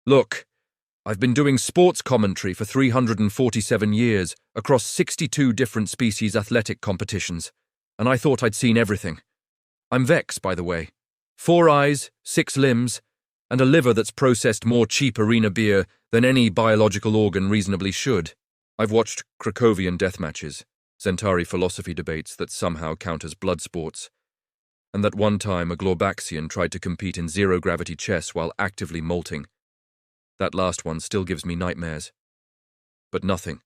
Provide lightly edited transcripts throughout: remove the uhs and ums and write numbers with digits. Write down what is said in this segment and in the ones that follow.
Look, I've been doing sports commentary for 347 years across 62 different species athletic competitions, and I thought I'd seen everything. I'm Vex, by the way. 4 eyes, 6 limbs, and a liver that's processed more cheap arena beer than any biological organ reasonably should. I've watched Krakowian death matches, Centauri philosophy debates that somehow count as blood sports, and that one time a Glorbaxian tried to compete in zero-gravity chess while actively molting. That last one still gives me nightmares. But nothing,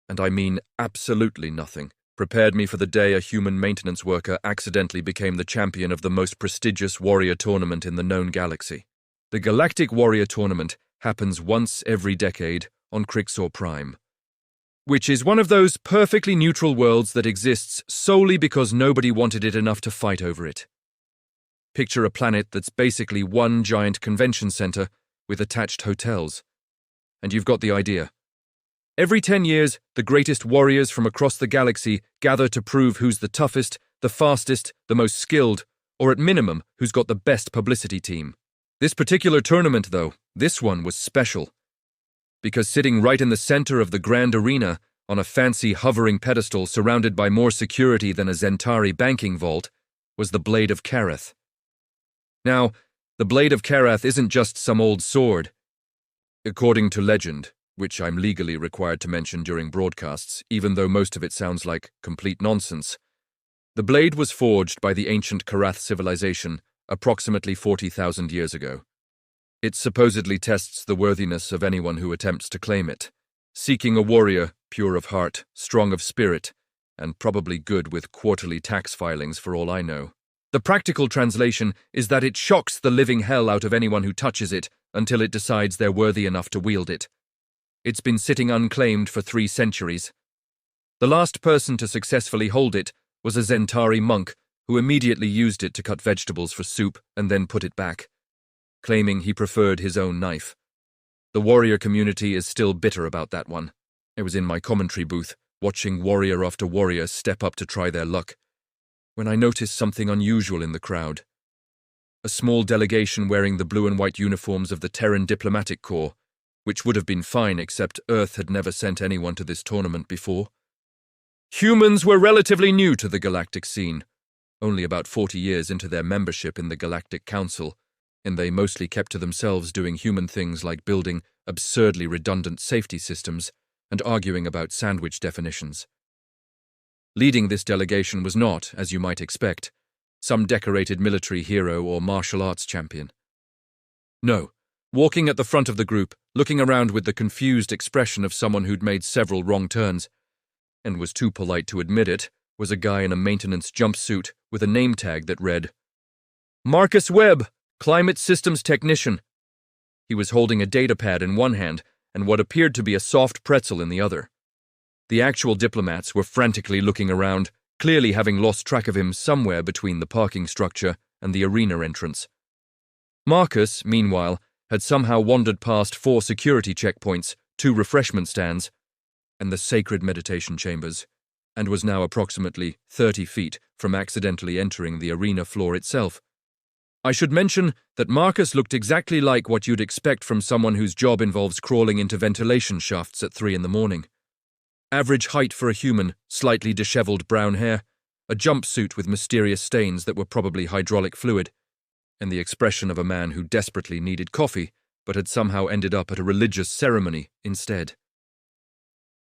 and I mean absolutely nothing, prepared me for the day a human maintenance worker accidentally became the champion of the most prestigious warrior tournament in the known galaxy. The Galactic Warrior Tournament happens once every decade on Krixor Prime, which is one of those perfectly neutral worlds that exists solely because nobody wanted it enough to fight over it. Picture a planet that's basically one giant convention center with attached hotels. And you've got the idea. Every 10 years, the greatest warriors from across the galaxy gather to prove who's the toughest, the fastest, the most skilled, or at minimum, who's got the best publicity team. This particular tournament, though, this one was special. Because sitting right in the center of the grand arena, on a fancy hovering pedestal surrounded by more security than a Zentari banking vault, was the Blade of Karath. Now, the Blade of Karath isn't just some old sword. According to legend, which I'm legally required to mention during broadcasts, even though most of it sounds like complete nonsense, the blade was forged by the ancient Karath civilization approximately 40,000 years ago. It supposedly tests the worthiness of anyone who attempts to claim it, seeking a warrior, pure of heart, strong of spirit, and probably good with quarterly tax filings for all I know. The practical translation is that it shocks the living hell out of anyone who touches it until it decides they're worthy enough to wield it. It's been sitting unclaimed for 3 centuries. The last person to successfully hold it was a Zentari monk who immediately used it to cut vegetables for soup and then put it back, claiming he preferred his own knife. The warrior community is still bitter about that one. I was in my commentary booth, watching warrior after warrior step up to try their luck, when I noticed something unusual in the crowd. A small delegation wearing the blue and white uniforms of the Terran Diplomatic Corps, which would have been fine except Earth had never sent anyone to this tournament before. Humans were relatively new to the galactic scene, only about 40 years into their membership in the Galactic Council, and they mostly kept to themselves doing human things like building absurdly redundant safety systems and arguing about sandwich definitions. Leading this delegation was not, as you might expect, some decorated military hero or martial arts champion. No, walking at the front of the group, looking around with the confused expression of someone who'd made several wrong turns, and was too polite to admit it, was a guy in a maintenance jumpsuit with a name tag that read, Marcus Webb, Climate Systems Technician. He was holding a datapad in one hand and what appeared to be a soft pretzel in the other. The actual diplomats were frantically looking around, clearly having lost track of him somewhere between the parking structure and the arena entrance. Marcus, meanwhile, had somehow wandered past 4 security checkpoints, 2 refreshment stands, and the sacred meditation chambers, and was now approximately 30 feet from accidentally entering the arena floor itself. I should mention that Marcus looked exactly like what you'd expect from someone whose job involves crawling into ventilation shafts at 3 in the morning. Average height for a human, slightly disheveled brown hair, a jumpsuit with mysterious stains that were probably hydraulic fluid, and the expression of a man who desperately needed coffee but had somehow ended up at a religious ceremony instead.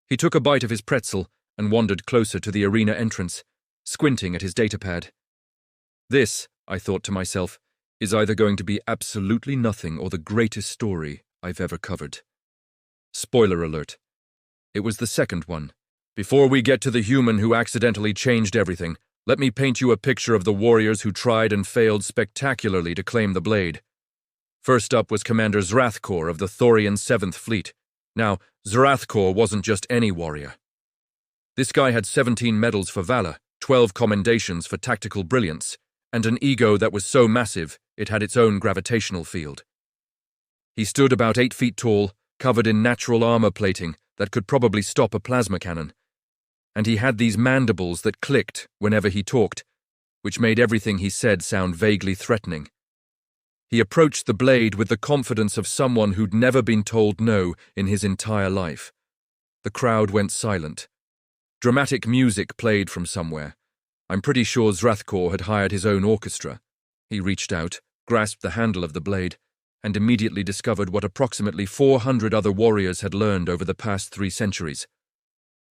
He took a bite of his pretzel and wandered closer to the arena entrance, squinting at his datapad. This, I thought to myself, is either going to be absolutely nothing or the greatest story I've ever covered. Spoiler alert. It was the second one. Before we get to the human who accidentally changed everything, let me paint you a picture of the warriors who tried and failed spectacularly to claim the blade. First up was Commander Zrathkor of the Thorian 7th Fleet. Now, Zrathkor wasn't just any warrior. This guy had 17 medals for valor, 12 commendations for tactical brilliance, and an ego that was so massive it had its own gravitational field. He stood about 8 feet tall, covered in natural armor plating that could probably stop a plasma cannon, and he had these mandibles that clicked whenever he talked, which made everything he said sound vaguely threatening. He approached the blade with the confidence of someone who'd never been told no in his entire life. The crowd went silent. Dramatic music played from somewhere. I'm pretty sure Zrathkor had hired his own orchestra. He reached out, grasped the handle of the blade, and immediately discovered what approximately 400 other warriors had learned over the past 3 centuries.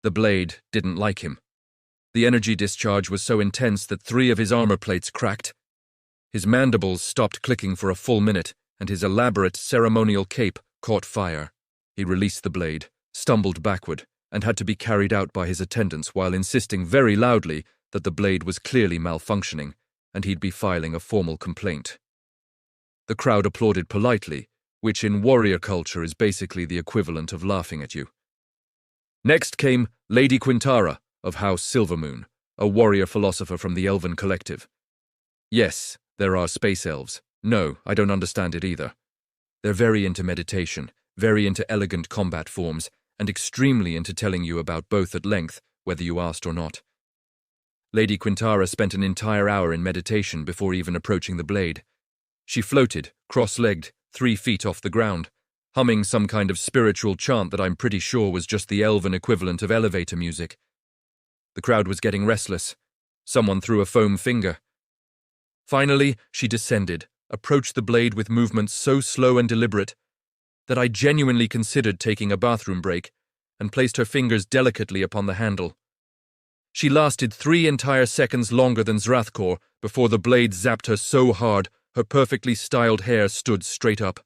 The blade didn't like him. The energy discharge was so intense that 3 of his armor plates cracked. His mandibles stopped clicking for a full minute, and his elaborate ceremonial cape caught fire. He released the blade, stumbled backward, and had to be carried out by his attendants while insisting very loudly that the blade was clearly malfunctioning, and he'd be filing a formal complaint. The crowd applauded politely, which in warrior culture is basically the equivalent of laughing at you. Next came Lady Quintara of House Silvermoon, a warrior philosopher from the Elven Collective. Yes, there are space elves. No, I don't understand it either. They're very into meditation, very into elegant combat forms, and extremely into telling you about both at length, whether you asked or not. Lady Quintara spent an entire hour in meditation before even approaching the blade. She floated, cross-legged, 3 feet off the ground, humming some kind of spiritual chant that I'm pretty sure was just the elven equivalent of elevator music. The crowd was getting restless. Someone threw a foam finger. Finally, she descended, approached the blade with movements so slow and deliberate that I genuinely considered taking a bathroom break, and placed her fingers delicately upon the handle. She lasted 3 entire seconds longer than Zrathkor before the blade zapped her so hard her perfectly styled hair stood straight up.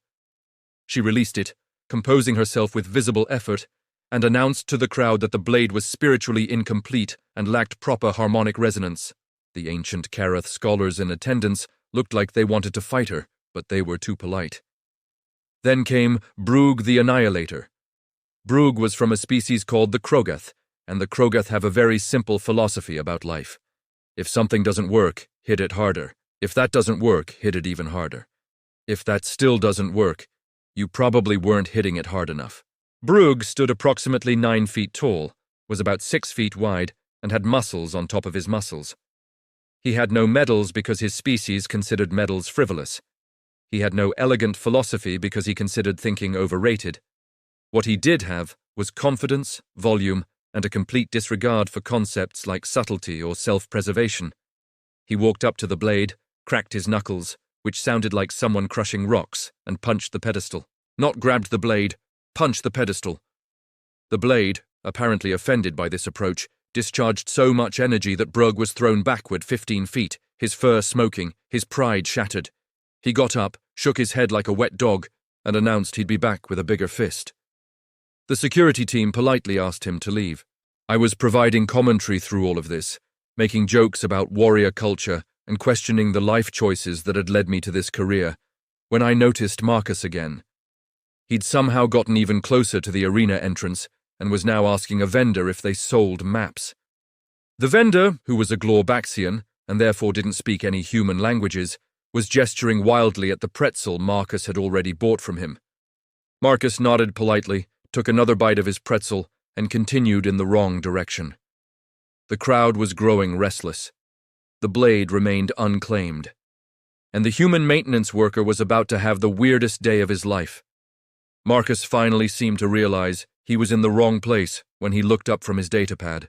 She released it, composing herself with visible effort, and announced to the crowd that the blade was spiritually incomplete and lacked proper harmonic resonance. The ancient Karath scholars in attendance looked like they wanted to fight her, but they were too polite. Then came Brugh the Annihilator. Brugh was from a species called the Krogath, and the Krogath have a very simple philosophy about life. If something doesn't work, hit it harder. If that doesn't work, hit it even harder. If that still doesn't work, you probably weren't hitting it hard enough. Brugh stood approximately 9 feet tall, was about 6 feet wide, and had muscles on top of his muscles. He had no medals because his species considered medals frivolous. He had no elegant philosophy because he considered thinking overrated. What he did have was confidence, volume, and a complete disregard for concepts like subtlety or self-preservation. He walked up to the blade, cracked his knuckles, which sounded like someone crushing rocks, and punched the pedestal. Not grabbed the blade, punched the pedestal. The blade, apparently offended by this approach, discharged so much energy that Brugh was thrown backward 15 feet, his fur smoking, his pride shattered. He got up, shook his head like a wet dog, and announced he'd be back with a bigger fist. The security team politely asked him to leave. I was providing commentary through all of this, making jokes about warrior culture and questioning the life choices that had led me to this career, when I noticed Marcus again. He'd somehow gotten even closer to the arena entrance and was now asking a vendor if they sold maps. The vendor, who was a Glorbaxian and therefore didn't speak any human languages, was gesturing wildly at the pretzel Marcus had already bought from him. Marcus nodded politely, took another bite of his pretzel, and continued in the wrong direction. The crowd was growing restless. The blade remained unclaimed. And the human maintenance worker was about to have the weirdest day of his life. Marcus finally seemed to realize he was in the wrong place when he looked up from his datapad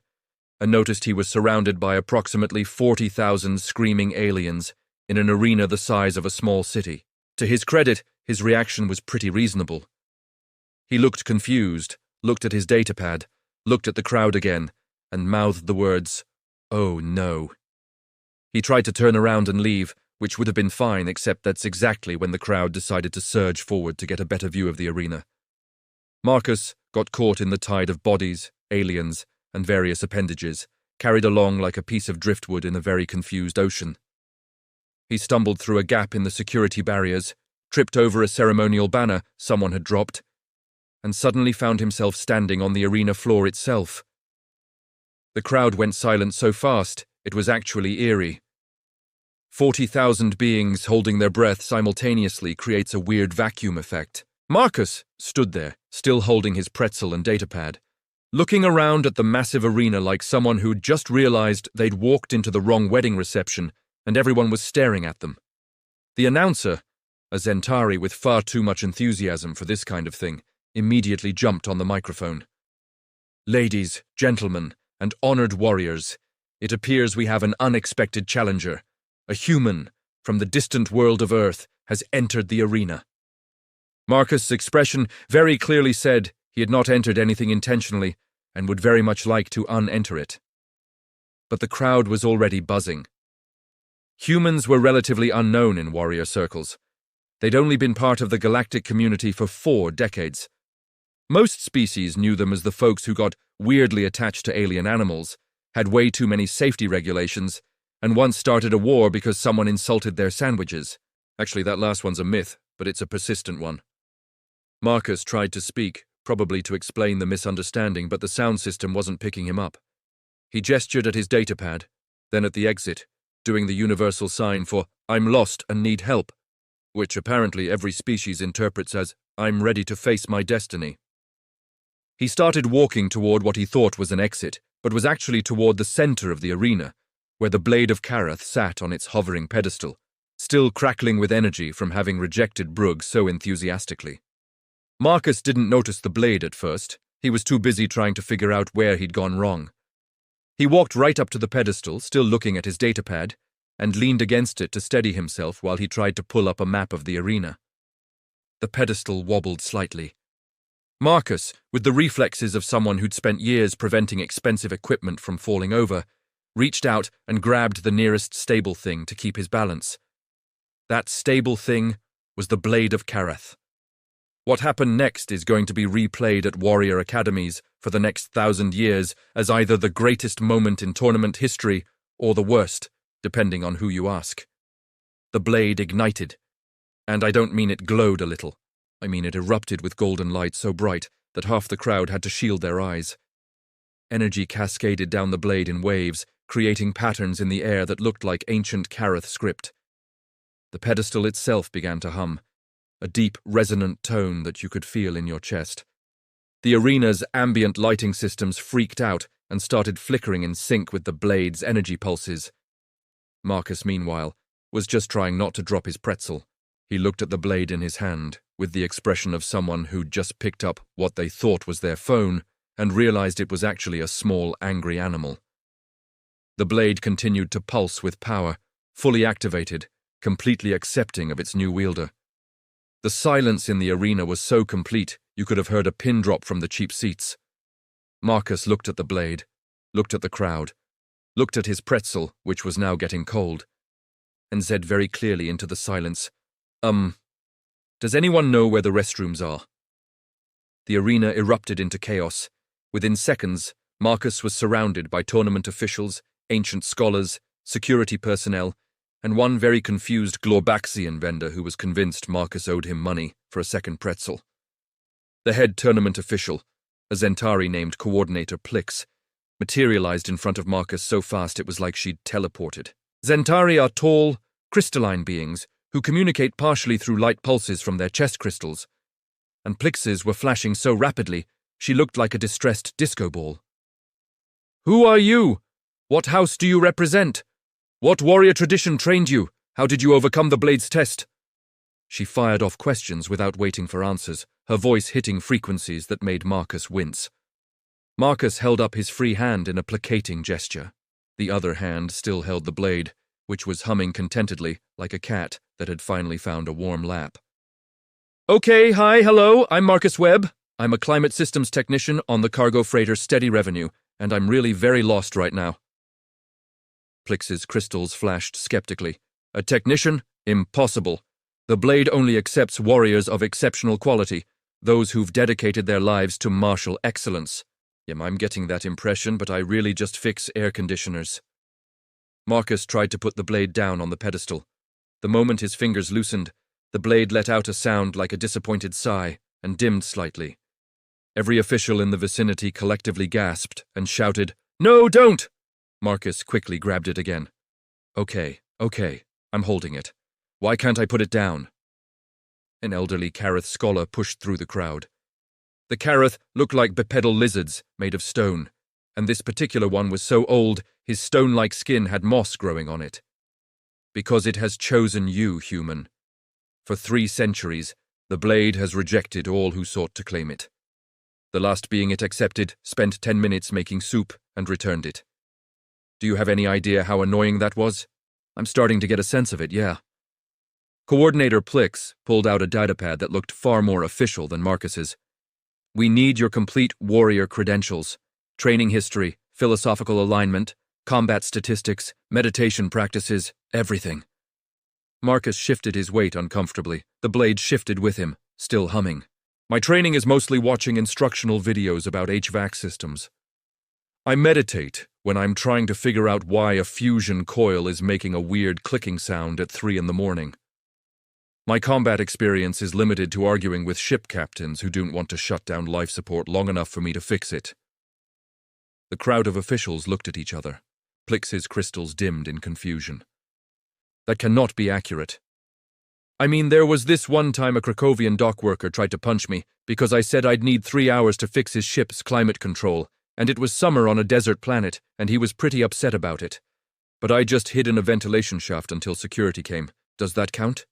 and noticed he was surrounded by approximately 40,000 screaming aliens in an arena the size of a small city. To his credit, his reaction was pretty reasonable. He looked confused, looked at his datapad, looked at the crowd again, and mouthed the words, "Oh no." He tried to turn around and leave, which would have been fine, except that's exactly when the crowd decided to surge forward to get a better view of the arena. Marcus got caught in the tide of bodies, aliens, and various appendages, carried along like a piece of driftwood in a very confused ocean. He stumbled through a gap in the security barriers, tripped over a ceremonial banner someone had dropped, and suddenly found himself standing on the arena floor itself. The crowd went silent so fast, it was actually eerie. 40,000 beings holding their breath simultaneously creates a weird vacuum effect. Marcus stood there, still holding his pretzel and datapad, looking around at the massive arena like someone who'd just realized they'd walked into the wrong wedding reception and everyone was staring at them. The announcer, A Zentari with far too much enthusiasm for this kind of thing immediately jumped on the microphone. "Ladies, gentlemen, and honored warriors, it appears we have an unexpected challenger. A human from the distant world of Earth has entered the arena." Marcus' expression very clearly said he had not entered anything intentionally and would very much like to un-enter it. But the crowd was already buzzing. Humans were relatively unknown in warrior circles. They'd only been part of the galactic community for 4 decades. Most species knew them as the folks who got weirdly attached to alien animals, had way too many safety regulations, and once started a war because someone insulted their sandwiches. Actually, that last one's a myth, but it's a persistent one. Marcus tried to speak, probably to explain the misunderstanding, but the sound system wasn't picking him up. He gestured at his datapad, then at the exit, doing the universal sign for "I'm lost and need help," which apparently every species interprets as "I'm ready to face my destiny." He started walking toward what he thought was an exit, but was actually toward the center of the arena, where the blade of Karath sat on its hovering pedestal, still crackling with energy from having rejected Brugg so enthusiastically. Marcus didn't notice the blade at first. He was too busy trying to figure out where he'd gone wrong. He walked right up to the pedestal, still looking at his datapad, and leaned against it to steady himself while he tried to pull up a map of the arena. The pedestal wobbled slightly. Marcus, with the reflexes of someone who'd spent years preventing expensive equipment from falling over, reached out and grabbed the nearest stable thing to keep his balance. That stable thing was the blade of Karath. What happened next is going to be replayed at warrior academies for the next 1,000 years as either the greatest moment in tournament history or the worst, depending on who you ask. The blade ignited, and I don't mean it glowed a little. I mean it erupted with golden light so bright that half the crowd had to shield their eyes. Energy cascaded down the blade in waves, creating patterns in the air that looked like ancient Karath script. The pedestal itself began to hum, a deep, resonant tone that you could feel in your chest. The arena's ambient lighting systems freaked out and started flickering in sync with the blade's energy pulses. Marcus, meanwhile, was just trying not to drop his pretzel. He looked at the blade in his hand, with the expression of someone who'd just picked up what they thought was their phone and realized it was actually a small, angry animal. The blade continued to pulse with power, fully activated, completely accepting of its new wielder. The silence in the arena was so complete you could have heard a pin drop from the cheap seats. Marcus looked at the blade, looked at the crowd, looked at his pretzel, which was now getting cold, and said very clearly into the silence, Does anyone know where the restrooms are?" The arena erupted into chaos. Within seconds, Marcus was surrounded by tournament officials, ancient scholars, security personnel, and one very confused Glorbaxian vendor who was convinced Marcus owed him money for a second pretzel. The head tournament official, a Zentari named Coordinator Plix, materialized in front of Marcus so fast it was like she'd teleported. Zentari are tall, crystalline beings who communicate partially through light pulses from their chest crystals, and Plix's were flashing so rapidly she looked like a distressed disco ball. "Who are you? What house do you represent? What warrior tradition trained you? How did you overcome the blade's test?" She fired off questions without waiting for answers, her voice hitting frequencies that made Marcus wince. Marcus held up his free hand in a placating gesture. The other hand still held the blade, which was humming contentedly like a cat that had finally found a warm lap. "Okay, hi, hello, I'm Marcus Webb. I'm a climate systems technician on the cargo freighter Steady Revenue, and I'm really very lost right now." Plix's crystals flashed skeptically. "A technician? Impossible. The blade only accepts warriors of exceptional quality, those who've dedicated their lives to martial excellence." I'm getting that impression, but I really just fix air conditioners." Marcus tried to put the blade down on the pedestal. The moment his fingers loosened, the blade let out a sound like a disappointed sigh and dimmed slightly. Every official in the vicinity collectively gasped and shouted, "No, don't!" Marcus quickly grabbed it again. Okay, I'm holding it. Why can't I put it down?" An elderly Karath scholar pushed through the crowd. The Karath looked like bipedal lizards made of stone, and this particular one was so old his stone-like skin had moss growing on it. "Because it has chosen you, human. For 3 centuries, the blade has rejected all who sought to claim it. The last being it accepted spent 10 minutes making soup and returned it. Do you have any idea how annoying that was? I'm starting to get a sense of it, yeah. Coordinator Plix pulled out a datapad that looked far more official than Marcus's. We need your complete warrior credentials, training history, philosophical alignment, combat statistics, meditation practices, everything. Marcus shifted his weight uncomfortably. The blade shifted with him, still humming. My training is mostly watching instructional videos about HVAC systems. I meditate when I'm trying to figure out why a fusion coil is making a weird clicking sound at 3 in the morning. My combat experience is limited to arguing with ship captains who don't want to shut down life support long enough for me to fix it. The crowd of officials looked at each other. Plix's crystals dimmed in confusion. That cannot be accurate. I mean, there was this one time a Krakowian dock worker tried to punch me because I said I'd need 3 hours to fix his ship's climate control, and it was summer on a desert planet, and he was pretty upset about it. But I just hid in a ventilation shaft until security came. Does that count?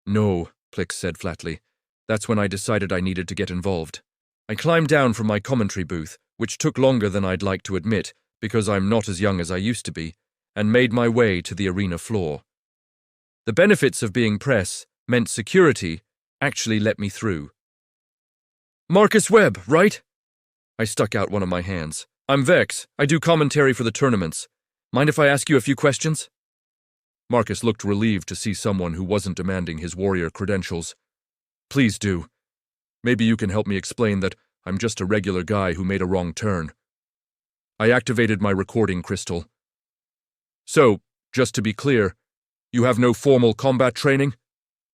No, Plix said flatly. That's when I decided I needed to get involved. I climbed down from my commentary booth, which took longer than I'd like to admit, because I'm not as young as I used to be, and made my way to the arena floor. The benefits of being press meant security actually let me through. Marcus Webb, right? I stuck out one of my hands. I'm Vex. I do commentary for the tournaments. Mind if I ask you a few questions? Marcus looked relieved to see someone who wasn't demanding his warrior credentials. Please do. Maybe you can help me explain that I'm just a regular guy who made a wrong turn. I activated my recording crystal. So, just to be clear, you have no formal combat training?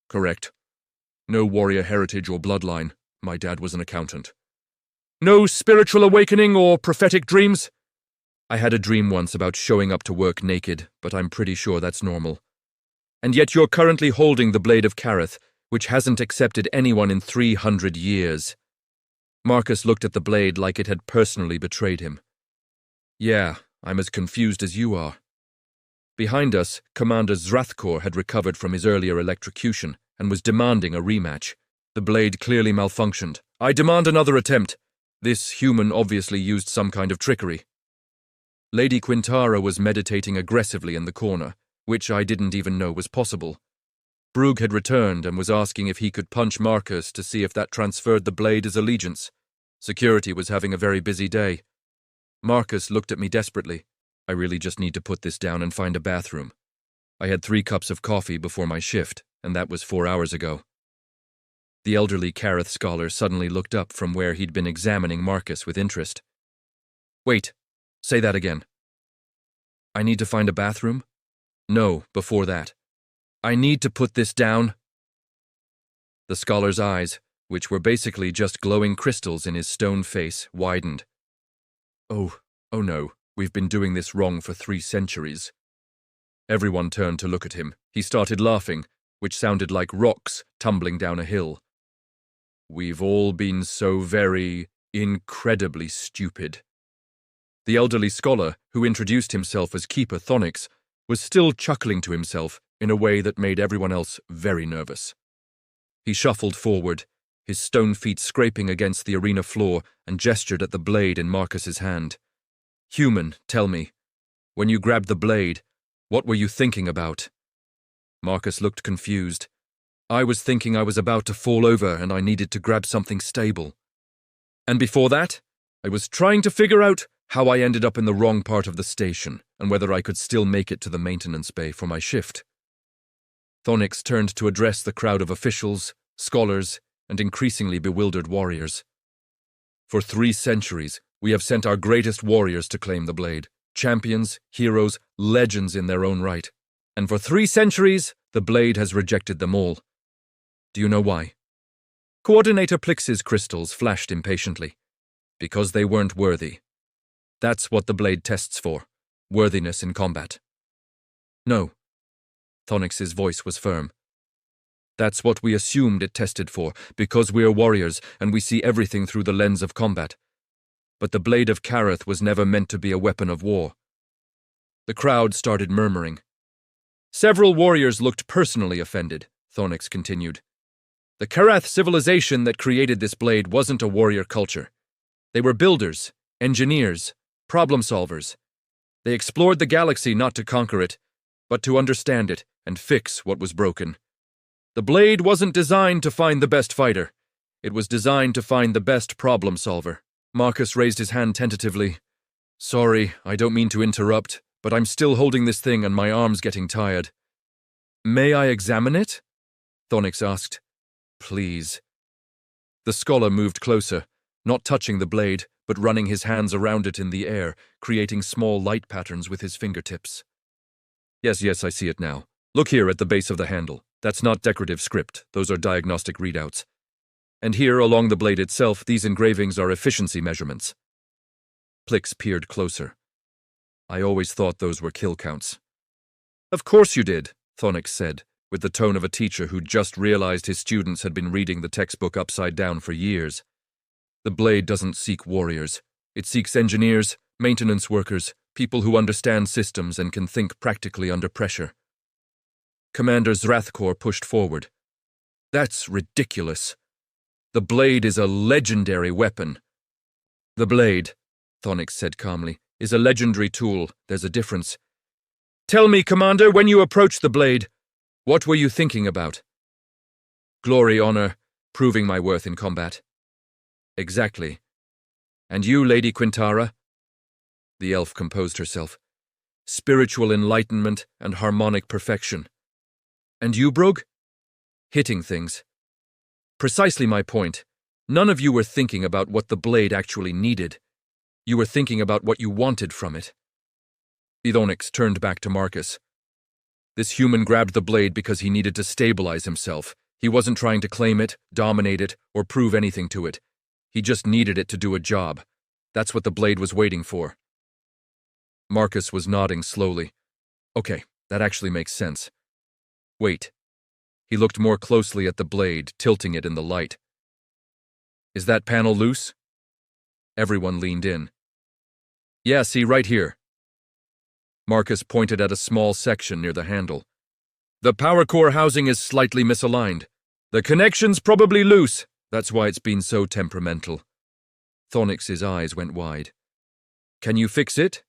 Correct. No warrior heritage or bloodline. My dad was an accountant. No spiritual awakening or prophetic dreams? I had a dream once about showing up to work naked, but I'm pretty sure that's normal. And yet you're currently holding the Blade of Kareth, which hasn't accepted anyone in 300 years. Marcus looked at the blade like it had personally betrayed him. Yeah, I'm as confused as you are. Behind us, Commander Zrathkor had recovered from his earlier electrocution and was demanding a rematch. The blade clearly malfunctioned. I demand another attempt. This human obviously used some kind of trickery. Lady Quintara was meditating aggressively in the corner, which I didn't even know was possible. Brugh had returned and was asking if he could punch Marcus to see if that transferred the blade's allegiance. Security was having a very busy day. Marcus looked at me desperately. I really just need to put this down and find a bathroom. I had 3 cups of coffee before my shift, and that was 4 hours ago. The elderly Kareth scholar suddenly looked up from where he'd been examining Marcus with interest. Wait, say that again. I need to find a bathroom? No, before that. I need to put this down. The scholar's eyes, which were basically just glowing crystals in his stone face, widened. Oh no, we've been doing this wrong for 3 centuries. Everyone turned to look at him. He started laughing, which sounded like rocks tumbling down a hill. We've all been so very, incredibly stupid. The elderly scholar, who introduced himself as Keeper Thonix, was still chuckling to himself in a way that made everyone else very nervous. He shuffled forward, his stone feet scraping against the arena floor, and gestured at the blade in Marcus's hand. Human, tell me, when you grabbed the blade, what were you thinking about? Marcus looked confused. I was thinking I was about to fall over and I needed to grab something stable. And before that, I was trying to figure out how I ended up in the wrong part of the station and whether I could still make it to the maintenance bay for my shift. Thonix turned to address the crowd of officials, scholars, and increasingly bewildered warriors. For 3 centuries, we have sent our greatest warriors to claim the blade, champions, heroes, legends in their own right. And for 3 centuries, the blade has rejected them all. Do you know why? Coordinator Plix's crystals flashed impatiently. Because they weren't worthy. That's what the blade tests for, worthiness in combat. No. Thonix's voice was firm. That's what we assumed it tested for, because we're warriors and we see everything through the lens of combat. But the Blade of Kareth was never meant to be a weapon of war. The crowd started murmuring. Several warriors looked personally offended, Thornix continued. The Karath civilization that created this blade wasn't a warrior culture. They were builders, engineers, problem solvers. They explored the galaxy not to conquer it, but to understand it and fix what was broken. The blade wasn't designed to find the best fighter. It was designed to find the best problem solver. Marcus raised his hand tentatively. Sorry, I don't mean to interrupt, but I'm still holding this thing and my arm's getting tired. May I examine it? Thornix asked. Please. The scholar moved closer, not touching the blade, but running his hands around it in the air, creating small light patterns with his fingertips. Yes, I see it now. Look here at the base of the handle. That's not decorative script, those are diagnostic readouts. And here, along the blade itself, these engravings are efficiency measurements. Plix peered closer. I always thought those were kill counts. Of course you did, Thornix said, with the tone of a teacher who'd just realized his students had been reading the textbook upside down for years. The blade doesn't seek warriors. It seeks engineers, maintenance workers, people who understand systems and can think practically under pressure. Commander Zrathkor pushed forward. That's ridiculous. The blade is a legendary weapon. The blade, Thornix said calmly, is a legendary tool. There's a difference. Tell me, Commander, when you approached the blade, what were you thinking about? Glory, honor, proving my worth in combat. Exactly. And you, Lady Quintara? The elf composed herself. Spiritual enlightenment and harmonic perfection. And you, Brug? Hitting things. Precisely my point. None of you were thinking about what the blade actually needed. You were thinking about what you wanted from it. Thornix turned back to Marcus. This human grabbed the blade because he needed to stabilize himself. He wasn't trying to claim it, dominate it, or prove anything to it. He just needed it to do a job. That's what the blade was waiting for. Marcus was nodding slowly. Okay, that actually makes sense. Wait. He looked more closely at the blade, tilting it in the light. Is that panel loose? Everyone leaned in. Yeah, see, right here. Marcus pointed at a small section near the handle. The power core housing is slightly misaligned. The connection's probably loose. That's why it's been so temperamental. Thornix's eyes went wide. Can you fix it?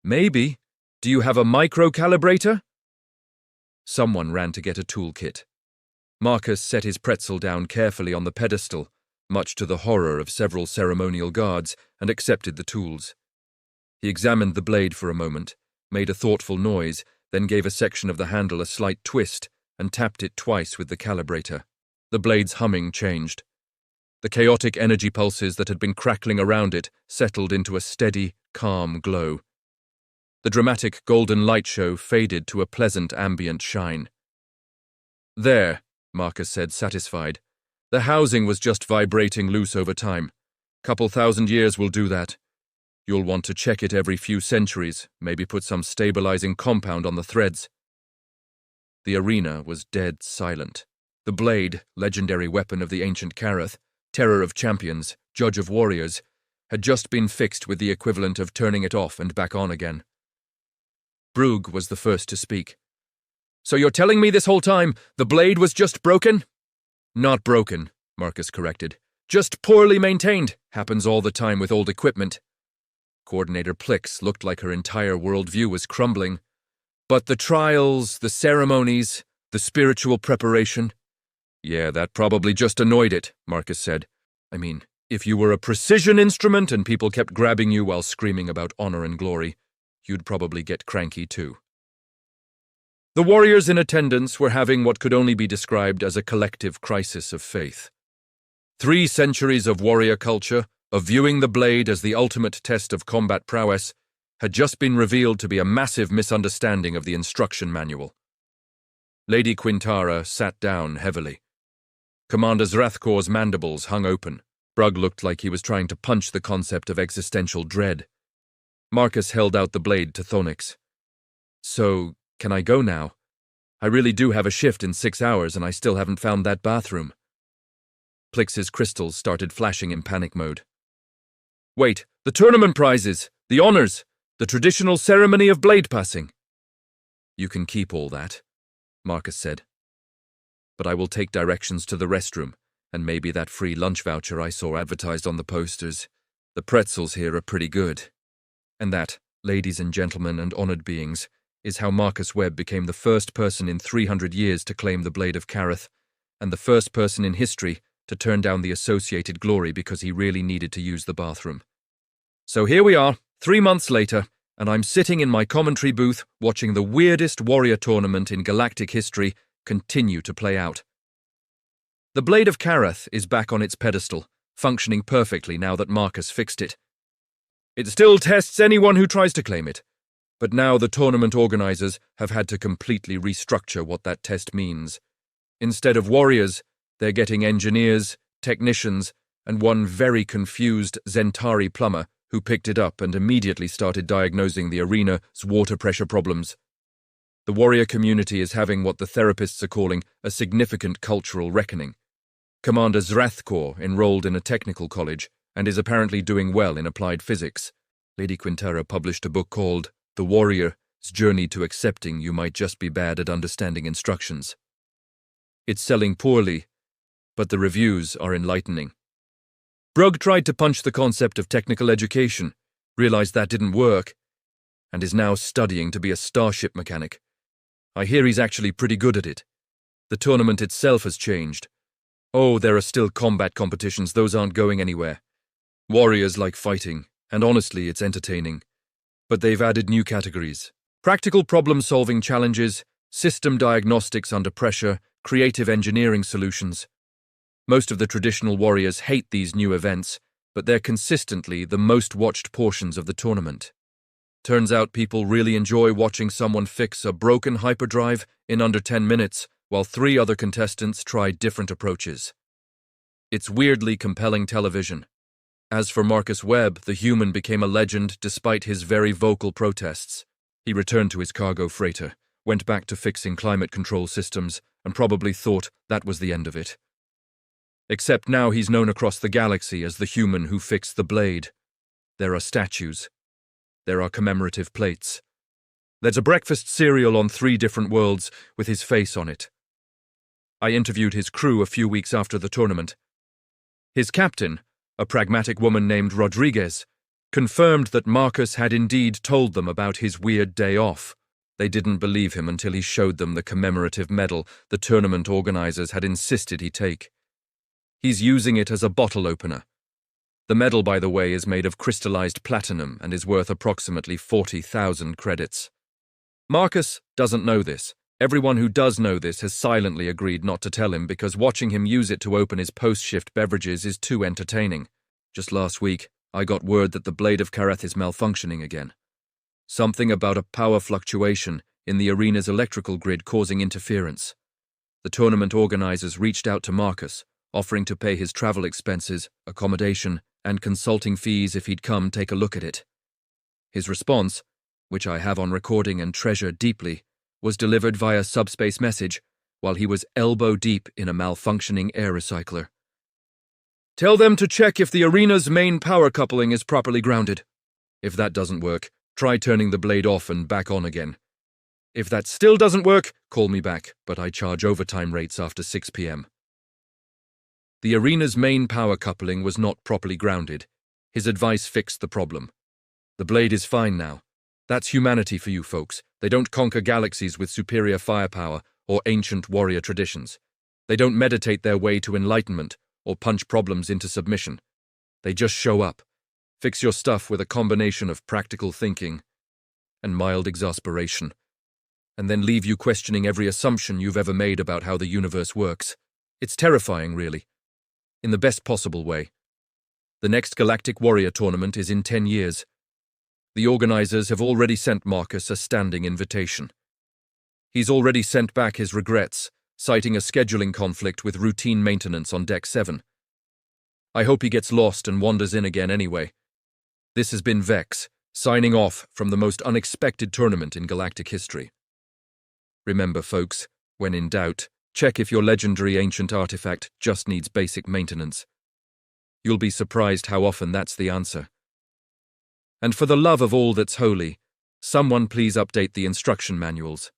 Maybe. Do you have a micro-calibrator? Someone ran to get a toolkit. Marcus set his pretzel down carefully on the pedestal, much to the horror of several ceremonial guards, and accepted the tools. He examined the blade for a moment, made a thoughtful noise, then gave a section of the handle a slight twist and tapped it twice with the calibrator. The blade's humming changed. The chaotic energy pulses that had been crackling around it settled into a steady, calm glow. The dramatic golden light show faded to a pleasant ambient shine. There, Marcus said, satisfied. The housing was just vibrating loose over time. Couple thousand years will do that. You'll want to check it every few centuries, maybe put some stabilizing compound on the threads. The arena was dead silent. The blade, legendary weapon of the ancient Karath, terror of champions, judge of warriors, had just been fixed with the equivalent of turning it off and back on again. Brug was the first to speak. So you're telling me this whole time the blade was just broken? Not broken, Marcus corrected. Just poorly maintained. Happens all the time with old equipment. Coordinator Plix looked like her entire worldview was crumbling. But the trials, the ceremonies, the spiritual preparation. Yeah, that probably just annoyed it, Marcus said. I mean, if you were a precision instrument and people kept grabbing you while screaming about honor and glory, you'd probably get cranky too. The warriors in attendance were having what could only be described as a collective crisis of faith. 3 centuries of warrior culture, of viewing the blade as the ultimate test of combat prowess, had just been revealed to be a massive misunderstanding of the instruction manual. Lady Quintara sat down heavily. Commander Zrathkor's mandibles hung open. Brug looked like he was trying to punch the concept of existential dread. Marcus held out the blade to Thornix. So, can I go now? I really do have a shift in 6 hours and I still haven't found that bathroom. Plix's crystals started flashing in panic mode. Wait, the tournament prizes, the honors, the traditional ceremony of blade passing. You can keep all that, Marcus said. but I will take directions to the restroom, and maybe that free lunch voucher I saw advertised on the posters. The pretzels here are pretty good. And that, ladies and gentlemen and honored beings, is how Marcus Webb became the first person in 300 years to claim the Blade of Kareth, and the first person in history to turn down the associated glory because he really needed to use the bathroom. So here we are, 3 months later, and I'm sitting in my commentary booth watching the weirdest warrior tournament in galactic history continue to play out. The Blade of Kareth is back on its pedestal, functioning perfectly now that Marcus fixed it. It still tests anyone who tries to claim it, but now the tournament organizers have had to completely restructure what that test means. Instead of warriors, they're getting engineers, technicians, and one very confused Zentari plumber who picked it up and immediately started diagnosing the arena's water pressure problems. The warrior community is having what the therapists are calling a significant cultural reckoning. Commander Zrathkor enrolled in a technical college and is apparently doing well in applied physics. Lady Quintera published a book called The Warrior's Journey to Accepting You Might Just Be Bad at Understanding Instructions. It's selling poorly, but the reviews are enlightening. Brugg tried to punch the concept of technical education, realized that didn't work, and is now studying to be a starship mechanic. I hear he's actually pretty good at it. The tournament itself has changed. Oh, there are still combat competitions, those aren't going anywhere. Warriors like fighting, and honestly, it's entertaining. But they've added new categories. Practical problem-solving challenges, system diagnostics under pressure, creative engineering solutions. Most of the traditional warriors hate these new events, but they're consistently the most watched portions of the tournament. Turns out people really enjoy watching someone fix a broken hyperdrive in under 10 minutes, while 3 other contestants try different approaches. It's weirdly compelling television. As for Marcus Webb, the human became a legend despite his very vocal protests. He returned to his cargo freighter, went back to fixing climate control systems, and probably thought that was the end of it. Except now he's known across the galaxy as the human who fixed the blade. There are statues. There are commemorative plates. There's a breakfast cereal on 3 different worlds with his face on it. I interviewed his crew a few weeks after the tournament. His captain, a pragmatic woman named Rodriguez, confirmed that Marcus had indeed told them about his weird day off. They didn't believe him until he showed them the commemorative medal the tournament organizers had insisted he take. He's using it as a bottle opener. The medal, by the way, is made of crystallized platinum and is worth approximately 40,000 credits. Marcus doesn't know this. Everyone who does know this has silently agreed not to tell him because watching him use it to open his post-shift beverages is too entertaining. Just last week, I got word that the Blade of Kareth is malfunctioning again. Something about a power fluctuation in the arena's electrical grid causing interference. The tournament organizers reached out to Marcus, offering to pay his travel expenses, accommodation, and consulting fees if he'd come take a look at it. His response, which I have on recording and treasure deeply, was delivered via subspace message while he was elbow-deep in a malfunctioning air recycler. Tell them to check if the arena's main power coupling is properly grounded. If that doesn't work, try turning the blade off and back on again. If that still doesn't work, call me back, but I charge overtime rates after 6 p.m. The arena's main power coupling was not properly grounded. His advice fixed the problem. The blade is fine now. That's humanity for you folks. They don't conquer galaxies with superior firepower or ancient warrior traditions. They don't meditate their way to enlightenment or punch problems into submission. They just show up, fix your stuff with a combination of practical thinking and mild exasperation, and then leave you questioning every assumption you've ever made about how the universe works. It's terrifying, really. In the best possible way. The next Galactic Warrior Tournament is in 10 years. The organizers have already sent Marcus a standing invitation. He's already sent back his regrets, citing a scheduling conflict with routine maintenance on Deck 7. I hope he gets lost and wanders in again anyway. This has been Vex, signing off from the most unexpected tournament in galactic history. Remember, folks, when in doubt, check if your legendary ancient artifact just needs basic maintenance. You'll be surprised how often that's the answer. And for the love of all that's holy, someone please update the instruction manuals.